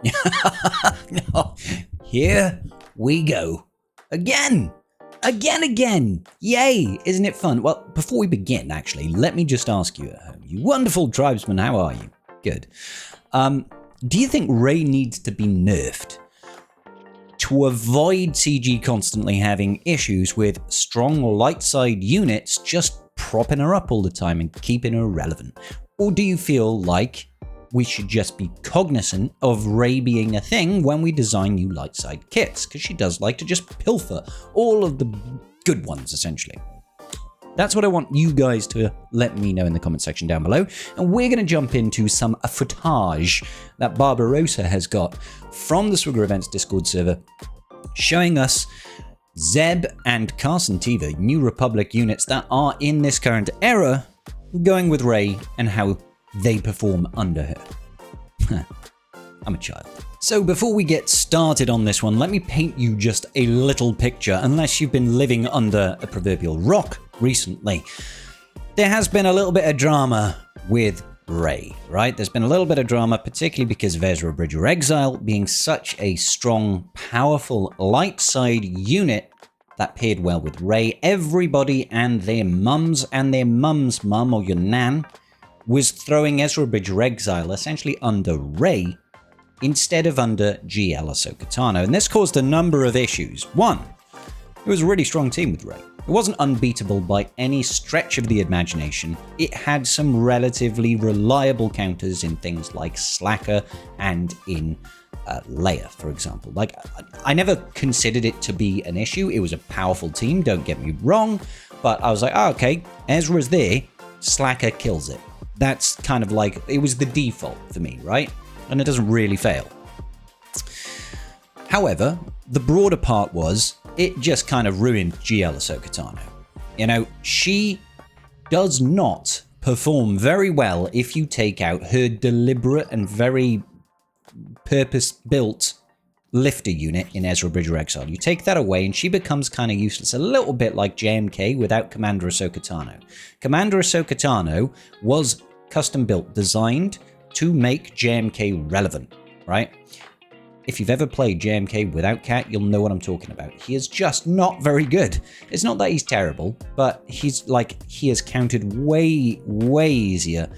No, here we go. Again! Again! Yay! Isn't it fun? Well, before we begin, actually, let me just ask you at home, you wonderful tribesmen, how are you? Good. Do you think Rey needs to be nerfed to avoid CG constantly having issues with strong light side units just propping her up all the time and keeping her relevant? Or do you feel like we should just be cognizant of Rey being a thing when we design new light side kits? Because she does like to just pilfer all of the good ones, essentially. That's what I want you guys to let me know in the comment section down below. And we're going to jump into some footage that Barbarossa has got from the Swigger Events Discord server, showing us Zeb and Carson Tiva, New Republic units that are in this current era, going with Rey and how they perform under her. I'm a child. So before we get started on this one, let me paint you just a little picture, unless you've been living under a proverbial rock recently. There has been a little bit of drama with Rey, right? There's been a little bit of drama, particularly because of Ezra Bridger Exile being such a strong, powerful, light side unit that paired well with Rey. Everybody and their mum's mum, or your nan, was throwing Ezra Bridger Exile essentially under Rey instead of under GL Ahsoka Tano. And this caused a number of issues. One, it was a really strong team with Rey. It wasn't unbeatable by any stretch of the imagination. It had some relatively reliable counters in things like Slacker and in Leia, for example. Like, I never considered it to be an issue. It was a powerful team, don't get me wrong. But I was like, oh, okay, Ezra's there, Slacker kills it. That's kind of like, it was the default for me, right? And it doesn't really fail. However, the broader part was, it just kind of ruined GL Ahsoka Tano. You know, she does not perform very well if you take out her deliberate and very purpose-built lifter unit in Ezra Bridger Exile. You take that away and she becomes kind of useless. A little bit like JMK without Commander Ahsoka Tano. Commander Ahsoka Tano was custom-built, designed to make JMK relevant, right? If you've ever played JMK without Cat, you'll know what I'm talking about. He is just not very good. It's not that he's terrible, but he is countered way, way easier.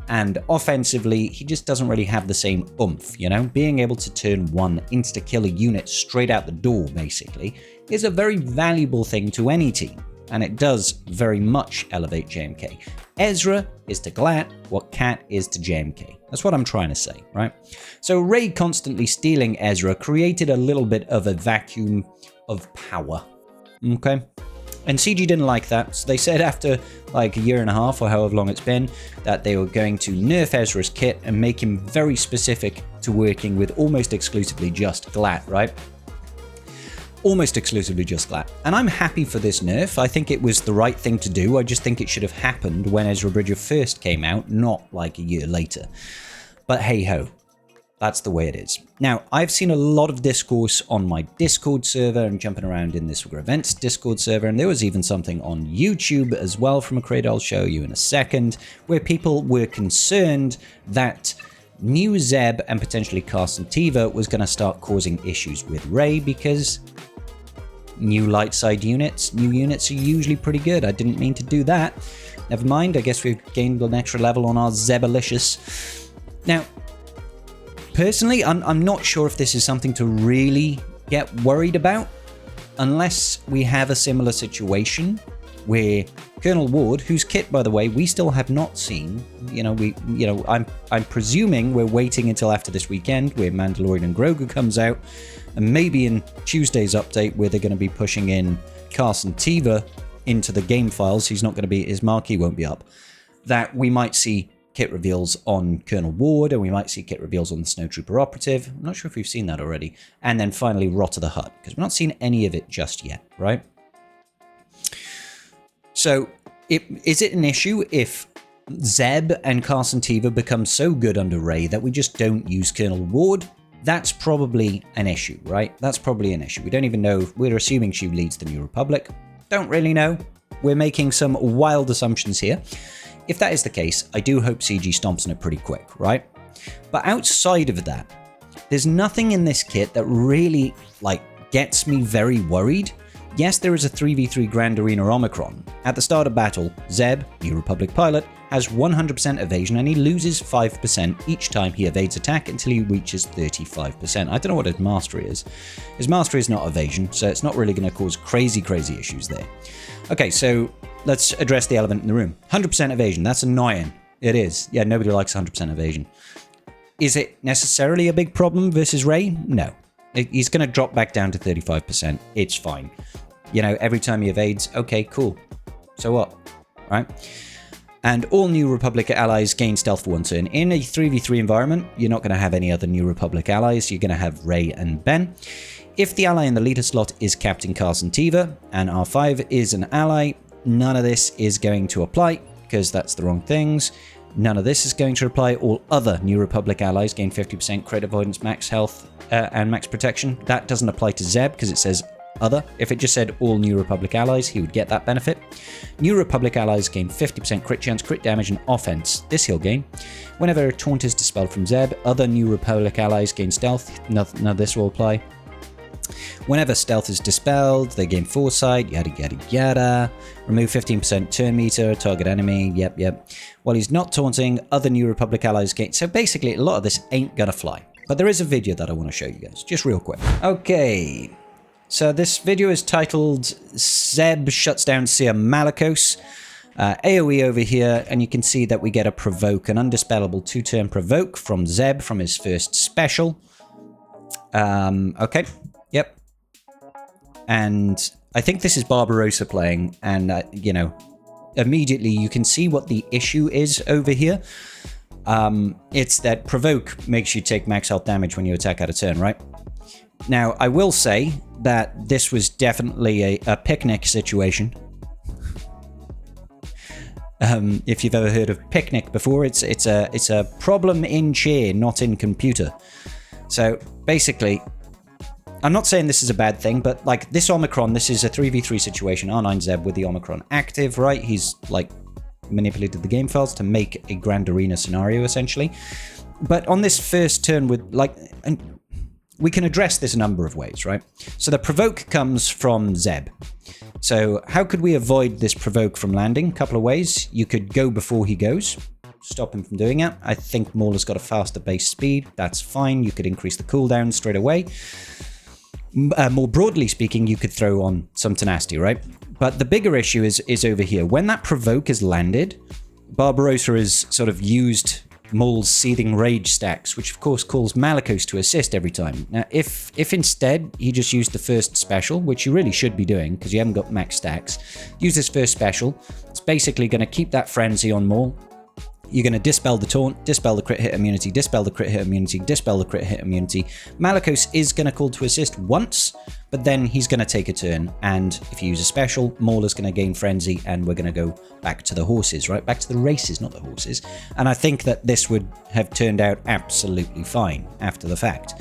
And offensively, he just doesn't really have the same oomph, you know? Being able to turn one insta-kill a unit straight out the door, basically, is a very valuable thing to any team. And it does very much elevate JMK. Ezra is to Glat what Cat is to JMK. That's what I'm trying to say, right? So Rey constantly stealing Ezra created a little bit of a vacuum of power, okay? And CG didn't like that, so they said after like a year and a half or however long it's been, that they were going to nerf Ezra's kit and make him very specific to working with almost exclusively just Glat, right? Almost exclusively just Glat. And I'm happy for this nerf. I think it was the right thing to do. I just think it should have happened when Ezra Bridger first came out, not like a year later. But hey ho, that's the way it is. Now, I've seen a lot of discourse on my Discord server and jumping around in this Swigger Events Discord server, and there was even something on YouTube as well from a creator I'll show you in a second, where people were concerned that new Zeb and potentially Carson Tiva was going to start causing issues with Rey because new light side units, new units are usually pretty good. I didn't mean to do that. Never mind, I guess we've gained an extra level on our Zebalicious. Now, personally, I'm not sure if this is something to really get worried about, unless we have a similar situation where Colonel Ward, whose kit, by the way, we still have not seen. I'm presuming we're waiting until after this weekend, where Mandalorian and Grogu comes out, and maybe in Tuesday's update, where they're going to be pushing in Carson Tiva into the game files. He's not going to be, his marquee won't be up. That we might see kit reveals on Colonel Ward, and we might see kit reveals on the Snowtrooper Operative. I'm not sure if we've seen that already. And then finally, Rot of the Hutt, because we're not seeing any of it just yet, right? So, is it an issue if Zeb and Carson Tiva become so good under Rey that we just don't use Colonel Ward? That's probably an issue, right? That's probably an issue. We don't even know. We're assuming she leads the New Republic. Don't really know. We're making some wild assumptions here. If that is the case, I do hope CG stomps on it pretty quick, right? But outside of that, There's nothing in this kit that really, like, gets me very worried. Yes, there is a 3v3 Grand Arena Omicron. At the start of battle, Zeb, New Republic pilot, has 100% evasion and he loses 5% each time he evades attack until he reaches 35%. I don't know what his mastery is. His mastery is not evasion, so it's not really going to cause crazy issues there. Okay, so let's address the elephant in the room. 100% evasion, that's annoying. It is. Yeah, nobody likes 100% evasion. Is it necessarily a big problem versus Rey? No. He's going to drop back down to 35%. It's fine. You know, every time he evades, okay, cool. So what? Right? And all New Republic allies gain stealth for 1 turn. In a 3v3 environment, you're not going to have any other New Republic allies. You're going to have Rey and Ben. If the ally in the leader slot is Captain Carson Teva and R5 is an ally, none of this is going to apply because that's the wrong things. None of this is going to apply. All other New Republic allies gain 50% crit avoidance, max health, and max protection. That doesn't apply to Zeb because it says other. If it just said all New Republic allies, he would get that benefit. New Republic allies gain 50% crit chance, crit damage, and offense. This he'll gain. Whenever a taunt is dispelled from Zeb, other New Republic allies gain stealth. None of this will apply. Whenever stealth is dispelled, they gain foresight, yada yada yada. Remove 15% turn meter, target enemy, yep. While he's not taunting, other New Republic allies gain. So basically, a lot of this ain't gonna fly. But there is a video that I want to show you guys, just real quick. Okay. So this video is titled Zeb Shuts Down Seer Malicos. AoE over here, and you can see that we get a provoke, an undispellable 2-turn provoke from Zeb from his first special. Okay, yep. And I think this is Barbarossa playing, and you know, immediately you can see what the issue is over here. It's that provoke makes you take max health damage when you attack out of turn, right? Now, I will say that this was definitely a picnic situation. If you've ever heard of picnic before, it's a problem in chair, not in computer. So basically, I'm not saying this is a bad thing, but like this Omicron, this is a 3v3 situation. R9 Zeb with the Omicron active, right? He's like manipulated the game files to make a Grand Arena scenario, essentially. But on this first turn with like... we can address this a number of ways, right? So the provoke comes from Zeb. So how could we avoid this provoke from landing? A couple of ways. You could go before he goes, stop him from doing it. I think Mauler's got a faster base speed. That's fine. You could increase the cooldown straight away. More broadly speaking, you could throw on some tenacity, right? But the bigger issue is over here. When that provoke is landed, Barbarossa is sort of used Maul's Seething Rage stacks, which of course calls Malicos to assist every time. Now, if instead he just used the first special, which you really should be doing because you haven't got max stacks, use this first special. It's basically going to keep that frenzy on Maul. You're going to dispel the taunt, dispel the crit hit immunity, dispel the crit hit immunity, dispel the crit hit immunity. Malicos is going to call to assist once, but then he's going to take a turn. And if you use a special, Mauler's going to gain frenzy, and we're going to go back to the horses, right? Back to the races, not the horses. And I think that this would have turned out absolutely fine after the fact.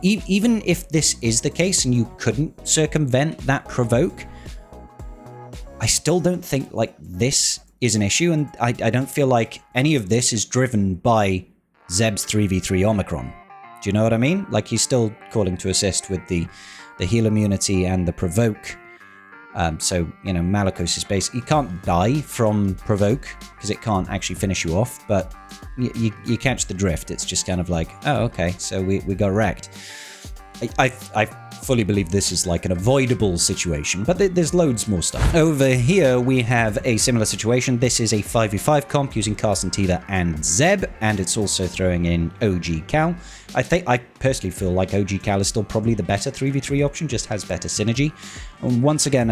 Even if this is the case and you couldn't circumvent that provoke, I still don't think like this is an issue, and I don't feel like any of this is driven by Zeb's 3v3 Omicron. Do you know what I mean? Like, he's still calling to assist with the heal immunity and the provoke. So, you know, Malicos is basically... you can't die from provoke, because it can't actually finish you off, but you catch the drift. It's just kind of like, oh, okay, so we got wrecked. I fully believe this is like an avoidable situation, but there's loads more stuff. Over here, we have a similar situation. This is a 5v5 comp using Carson Teva and Zeb, and it's also throwing in OG Cal. I personally feel like OG Cal is still probably the better 3v3 option, just has better synergy. And once again,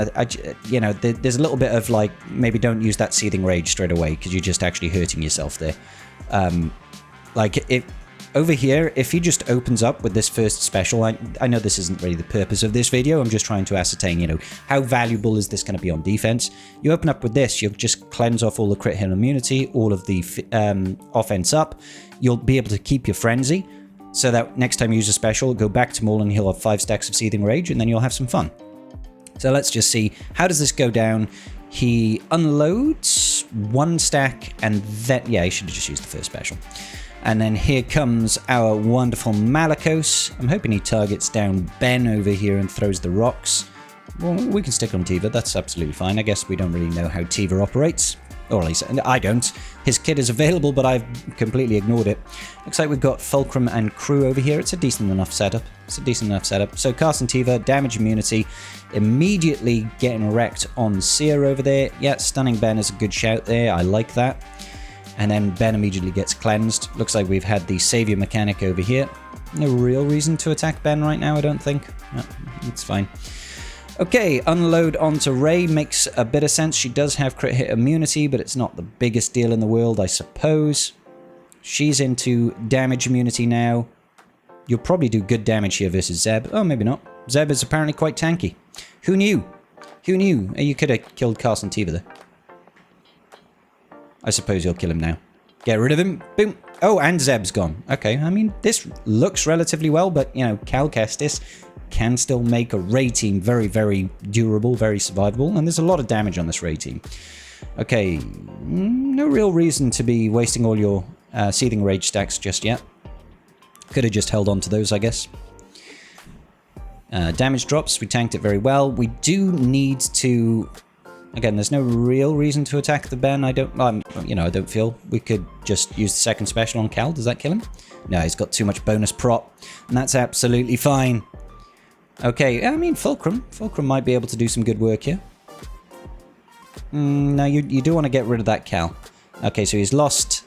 you know, there's a little bit of like, maybe don't use that Seething Rage straight away, because you're just actually hurting yourself there. Over here, if he just opens up with this first special, I know this isn't really the purpose of this video, I'm just trying to ascertain, you know, how valuable is this going to be on defense? You open up with this, you'll just cleanse off all the crit hit immunity, all of the offense up, you'll be able to keep your frenzy, so that next time you use a special, go back to Maul and he'll have 5 stacks of Seething Rage, and then you'll have some fun. So let's just see, how does this go down? He unloads 1 stack, and then, yeah, he should have just used the first special. And then here comes our wonderful Malicos. I'm hoping he targets down Ben over here and throws the rocks. Well, we can stick on Tiva. That's absolutely fine. I guess we don't really know how Tiva operates. Or at least I don't. His kit is available, but I've completely ignored it. Looks like we've got Fulcrum and Crew over here. It's a decent enough setup. So Carson Tiva, damage immunity, immediately getting wrecked on Seer over there. Yeah, stunning Ben is a good shout there. I like that. And then Ben immediately gets cleansed. Looks like we've had the Savior mechanic over here. No real reason to attack Ben right now, I don't think. No, it's fine. Okay, unload onto Rey makes a bit of sense. She does have crit hit immunity, but it's not the biggest deal in the world, I suppose. She's into damage immunity now. You'll probably do good damage here versus Zeb. Oh, maybe not. Zeb is apparently quite tanky. Who knew? Who knew? You could have killed Carson Tiva there. I suppose you'll kill him now. Get rid of him. Boom. Oh, and Zeb's gone. Okay, I mean, this looks relatively well, but, you know, Cal Kestis can still make a Rey team very, very durable, very survivable, and there's a lot of damage on this Rey team. Okay, no real reason to be wasting all your Seething Rage stacks just yet. Could have just held on to those, I guess. Damage drops, we tanked it very well. We do need to... Again, there's no real reason to attack the Ben. I don't feel. We could just use the second special on Cal. Does that kill him? No, he's got too much bonus prop, and that's absolutely fine. Okay, I mean, Fulcrum might be able to do some good work here. No, you do want to get rid of that Cal. Okay, so he's lost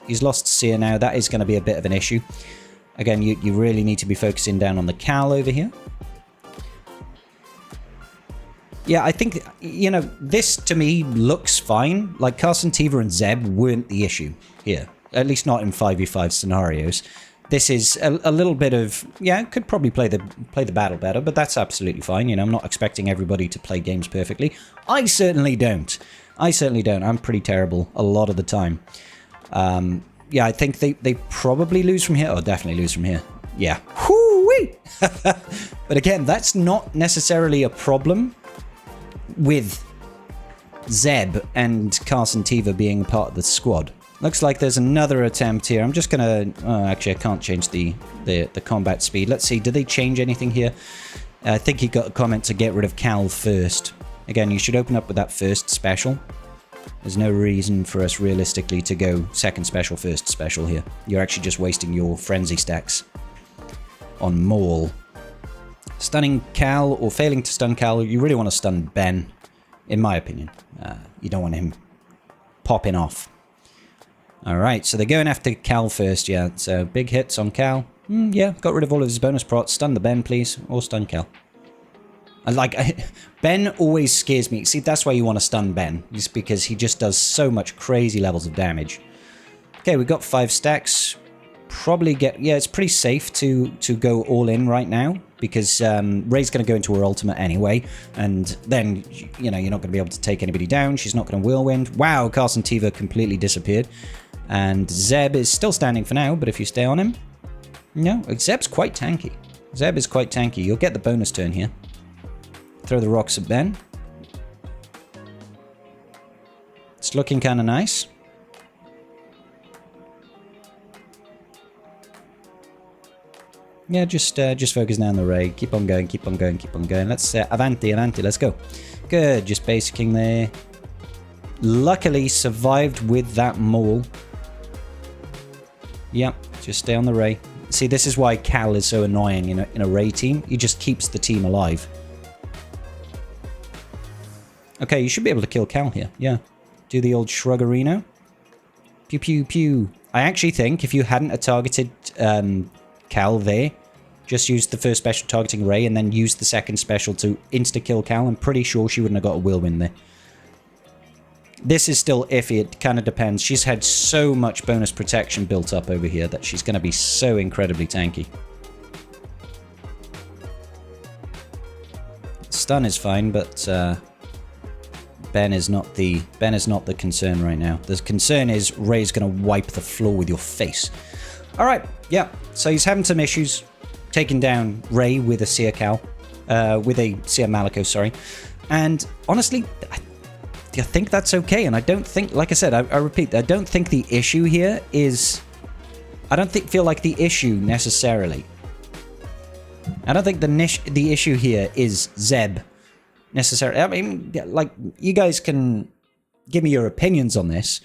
Seer now. That is going to be a bit of an issue. Again, you really need to be focusing down on the Cal over here. Yeah, I think, you know, this to me looks fine. Like, Carson Tiva and Zeb weren't the issue here. At least not in 5v5 scenarios. This is a little bit of, yeah, could probably play the battle better, but that's absolutely fine. You know, I'm not expecting everybody to play games perfectly. I certainly don't. I'm pretty terrible a lot of the time. Yeah, I think they probably lose from here. Oh, definitely lose from here. Yeah. Whoo-wee! But again, that's not necessarily a problem with Zeb and Carson Tiva being part of the squad. Looks like there's another attempt here. I'm just gonna... Oh, actually, I can't change the combat speed. Let's see, did they change anything here? I think he got a comment to get rid of Cal first. Again, you should open up with that first special. There's no reason for us realistically to go second special, first special here. You're actually just wasting your frenzy stacks on Maul. Stunning Cal, or failing to stun Cal, you really want to stun Ben, in my opinion. You don't want him popping off. Alright, so they're going after Cal first, yeah. So, big hits on Cal. Yeah, got rid of all of his bonus prots. Stun the Ben, please. Or stun Cal. Ben always scares me. See, that's why you want to stun Ben. Just because he just does so much crazy levels of damage. Okay, we've got 5 stacks. Probably get... Yeah, it's pretty safe to go all in right now. Because Rey's going to go into her ultimate anyway. And then, you know, you're not going to be able to take anybody down. She's not going to whirlwind. Wow, Carson Tiva completely disappeared. And Zeb is still standing for now, but if you stay on him... No, Zeb's quite tanky. Zeb is quite tanky. You'll get the bonus turn here. Throw the rocks at Ben. It's looking kind of nice. Yeah, just focus down the Rey. Keep on going, keep on going, keep on going. Let's avanti, avanti, let's go. Good, just basicking there. Luckily survived with that Maul. Yep, just stay on the Rey. See, this is why Cal is so annoying in a Rey team. He just keeps the team alive. Okay, you should be able to kill Cal here. Yeah. Do the old Shruggerino. Pew, pew, pew. I actually think if you hadn't targeted Cal there, just used the first special targeting Rey and then used the second special to insta-kill Cal, I'm pretty sure she wouldn't have got a whirlwind there. This is still iffy. It kind of depends. She's had so much bonus protection built up over here that she's going to be so incredibly tanky. Stun is fine, but Ben is not the concern right now. The concern is Rey's going to wipe the floor with your face. All right, yeah. So he's having some issues taking down Rey with a Seer Cal, with a Seer Malicos, sorry. And honestly, I think that's okay. And I don't think, like I said, I repeat, I don't think the issue here is I don't feel like the issue necessarily. I don't think the issue here is Zeb necessarily. I mean, like, you guys can give me your opinions on this.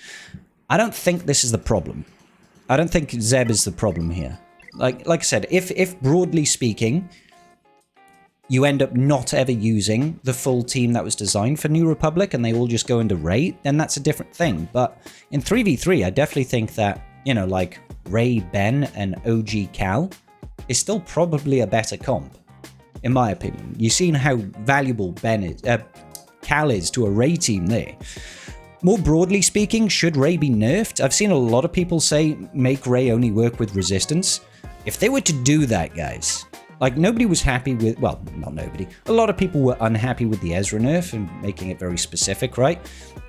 I don't think this is the problem. I don't think Zeb is the problem here. Like I said, if broadly speaking, you end up not ever using the full team that was designed for New Republic and they all just go into Rey, then that's a different thing. But in 3v3, I definitely think that, you know, like Rey, Ben, and OG Cal is still probably a better comp, in my opinion. You've seen how valuable Cal is to a Rey team there. More broadly speaking, should Rey be nerfed? I've seen a lot of people say make Rey only work with resistance. If they were to do that, guys, like, nobody was happy with, well, not nobody, a lot of people were unhappy with the Ezra nerf and making it very specific, right?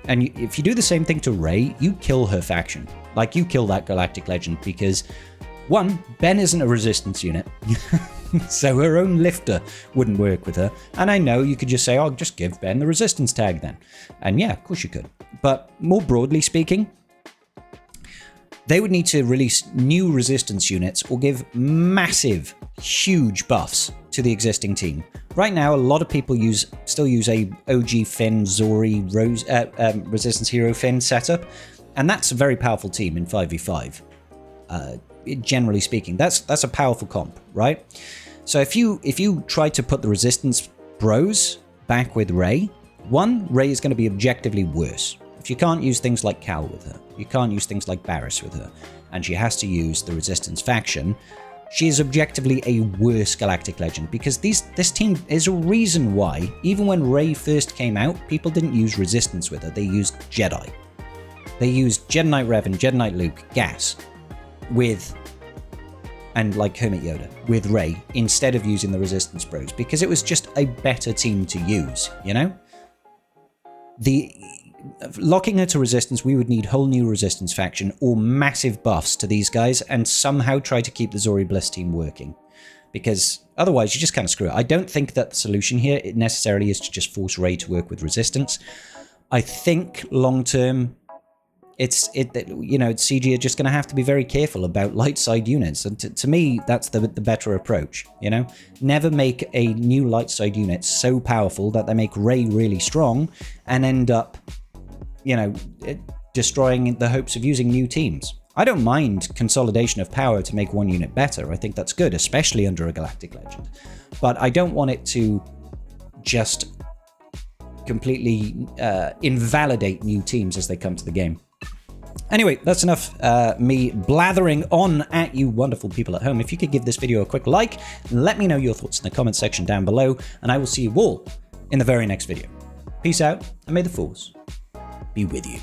And if you do the same thing to Rey, you kill her faction. Like, you kill that Galactic Legend because, one, Ben isn't a resistance unit. So her own lifter wouldn't work with her. And I know you could just say, oh, just give Ben the resistance tag then. And yeah, of course you could. But more broadly speaking, they would need to release new resistance units or give massive, huge buffs to the existing team. Right now, a lot of people still use a OG Finn, Zori, Resistance Hero Finn setup. And that's a very powerful team in 5v5. Generally speaking, that's a powerful comp, right? So if you try to put the resistance bros back with Rey, one, Rey is going to be objectively worse. If you can't use things like Cal with her, you can't use things like Barriss with her, and she has to use the resistance faction, she is objectively a worse Galactic Legend, because this team is a reason why, even when Rey first came out, people didn't use resistance with her, they used Jedi. They used Jedi Knight Revan, Jedi Knight Luke, Gas, and like Hermit Yoda, with Rey, instead of using the Resistance Bros, because it was just a better team to use, you know? Locking her to Resistance, we would need whole new Resistance faction or massive buffs to these guys and somehow try to keep the Zori Bliss team working. Because otherwise, you just kind of screw it. I don't think that the solution here necessarily is to just force Rey to work with Resistance. I think long-term, CG are just going to have to be very careful about light side units, and to me, that's the better approach. You know, never make a new light side unit so powerful that they make Rey really strong, and end up, you know, destroying the hopes of using new teams. I don't mind consolidation of power to make one unit better. I think that's good, especially under a Galactic Legend. But I don't want it to just completely invalidate new teams as they come to the game. Anyway, that's enough me blathering on at you wonderful people at home. If you could give this video a quick like, let me know your thoughts in the comment section down below, and I will see you all in the very next video. Peace out, and may the Force be with you.